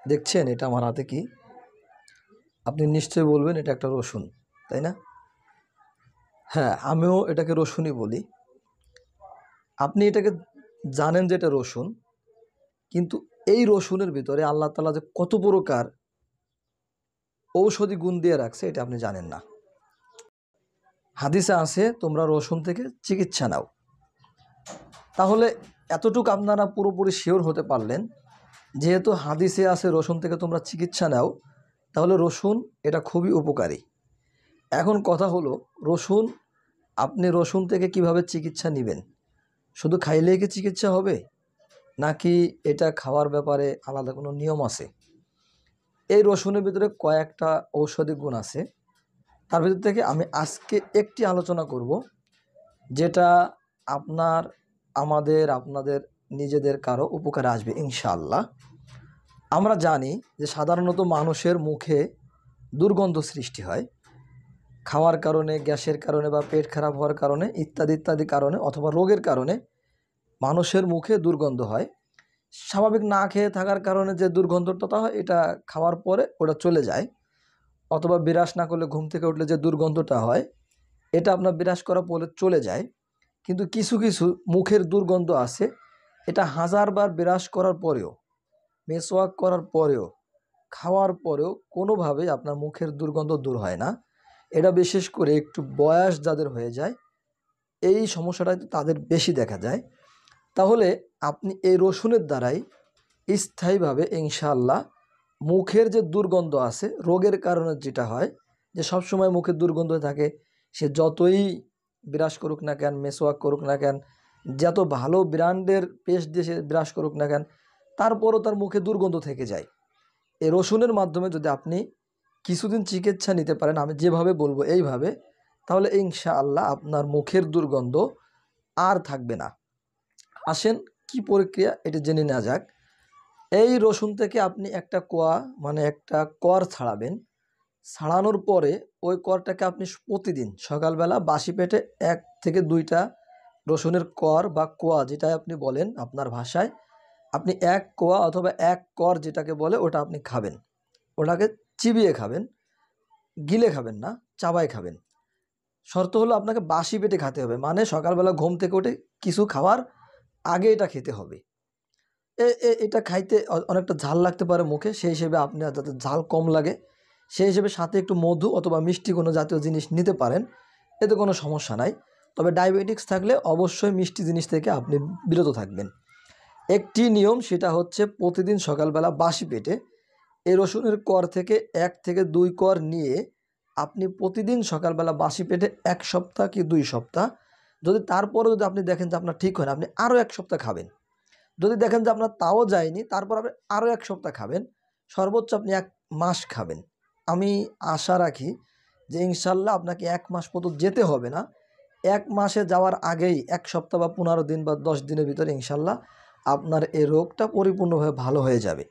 দেখছেন এটা আমার হাতে কি? আপনি নিশ্চয়ই বলবেন এটা একটা রসুন, তাই না? হ্যাঁ, আমিও এটাকে রসুনই বলি। আপনি এটাকে জানেন যে এটা রসুন, কিন্তু এই রসুনের ভিতরে আল্লাহ তাআলা যে কত প্রকার ঔষধি গুণ দিয়ে রাখছে এটা আপনি জানেন না। হাদিসে আছে তোমরা রসুন থেকে চিকিৎসা নাও। তাহলে এতটুকু আপনারা পুরোপুরি শিওর হতে পারলেন, যেহেতু হাদিসে আছে রসুন থেকে তোমরা চিকিৎসা নাও, তাহলে রসুন এটা খুবই উপকারী। এখন কথা হলো, আপনি রসুন থেকে কিভাবে চিকিৎসা নেবেন? শুধু খাইলেই কি চিকিৎসা হবে, নাকি এটা খাওয়ার ব্যাপারে আলাদা কোনো নিয়ম আছে? এই রসুনের ভিতরে কয়েকটা ঔষধি গুণ আছে। তার ভিতর থেকে আমি আজকে একটি আলোচনা করব, যেটা আপনাদের নিজেদের কারো উপকারে আসবে ইনশাআল্লাহ। আমরা জানি যে সাধারণত মানুষের মুখে দুর্গন্ধ সৃষ্টি হয় খাওয়ার কারণে, গ্যাসের কারণে বা পেট খারাপ হওয়ার কারণে, ইত্যাদি ইত্যাদি কারণে, অথবা রোগের কারণে মানুষের মুখে দুর্গন্ধ হয়। স্বাভাবিক না খেয়ে থাকার কারণে যে দুর্গন্ধটা হয়, এটা খাওয়ার পরে ওটা চলে যায়। অথবা বিরাস না করলে, ঘুম থেকে উঠলে যে দুর্গন্ধটা হয়, এটা আপনার বিরাস করা পরে চলে যায়। কিন্তু কিছু কিছু মুখের দুর্গন্ধ আছে, এটা হাজারবার বিরাস করার পরেও, মেসওয়াক করার পরেও, খাওয়ার পরেও কোনোভাবেই আপনার মুখের দুর্গন্ধ দূর হয় না। এটা বিশেষ করে একটু বয়স যাদের হয়ে যায়, এই সমস্যাটা তাদের বেশি দেখা যায়। তাহলে আপনি এই রসুনের দ্বারাই স্থায়ীভাবে ইনশাআল্লাহ মুখের যে দুর্গন্ধ আছে, রোগের কারণে যেটা হয়, যে সবসময় মুখের দুর্গন্ধ থাকে, সে যতই বিরাস করুক না কেন, মেসওয়াক করুক না কেন, যত ভালো ব্র্যান্ডের পেস্ট দিয়ে সে বিরাস করুক না কেন, তারপরও তার মুখে দুর্গন্ধ থেকে যায়। এই রসুনের মাধ্যমে যদি আপনি কিছুদিন চিকিৎসা নিতে পারেন, আমি যেভাবে বলবো এইভাবে, তাহলে ইনশাআল্লাহ আপনার মুখের দুর্গন্ধ আর থাকবে না। আসেন কি প্রক্রিয়া এটা জেনে নেওয়া যাক। এই রসুন থেকে আপনি একটা কোয়া, মানে একটা কর ছাড়াবেন। ছাড়ানোর পরে ওই করটাকে আপনি প্রতিদিন সকালবেলা বাসি পেটে 1 থেকে 2টা রসুনের কর বা কোয়া, যেটা আপনি বলেন আপনার ভাষায়, আপনি 1 কোয়া অথবা 1 কর যেটাকে বলে, ওটা আপনি খাবেন। ওটাকে চিবিয়ে খাবেন, গিলে খাবেন না, চাবাই খাবেন। শর্ত হলো আপনাকে বাসি পেটে খেতে হবে, মানে সকালবেলা ঘুম থেকে উঠে কিছু খাওয়ার আগে এটা খেতে হবে। এটা খাইতে অনেকটা ঝাল লাগতে পারে মুখে, সেই হিসেবে আপনি যাতে ঝাল কম লাগে সেই হিসেবে সাথে একটু মধু অথবা মিষ্টি কোনো জাতীয় জিনিস নিতে পারেন, এতে কোনো সমস্যা নাই। তবে ডায়াবেটিক্স থাকলে অবশ্যই মিষ্টি জিনিস থেকে আপনি বিরত থাকবেন। একটি নিয়ম, সেটা হচ্ছে প্রতিদিন সকালবেলা বাসি পেটে এই রসুনের কর থেকে 1 থেকে 2 কর নিয়ে আপনি প্রতিদিন সকালবেলা বাসি পেটে 1 সপ্তাহ কি 2 সপ্তাহ, তারপরেও যদি আপনি দেখেন যে আপনার ঠিক হয় না, আপনি আরও 1 সপ্তাহ খাবেন। যদি দেখেন যে আপনার তাও যায়নি, তারপর আপনি আরও 1 সপ্তাহ খাবেন। সর্বোচ্চ আপনি 1 মাস খাবেন। আমি আশা রাখি যে ইনশাআল্লাহ আপনাকে 1 মাস পর্যন্ত যেতে হবে না। 1 মাসে যাওয়ার আগেই 1 সপ্তাহ বা 15 দিন বা 10 দিনের ভিতরে ইনশাআল্লাহ আপনার এই রোগটা পরিপূর্ণভাবে ভালো হয়ে যাবে।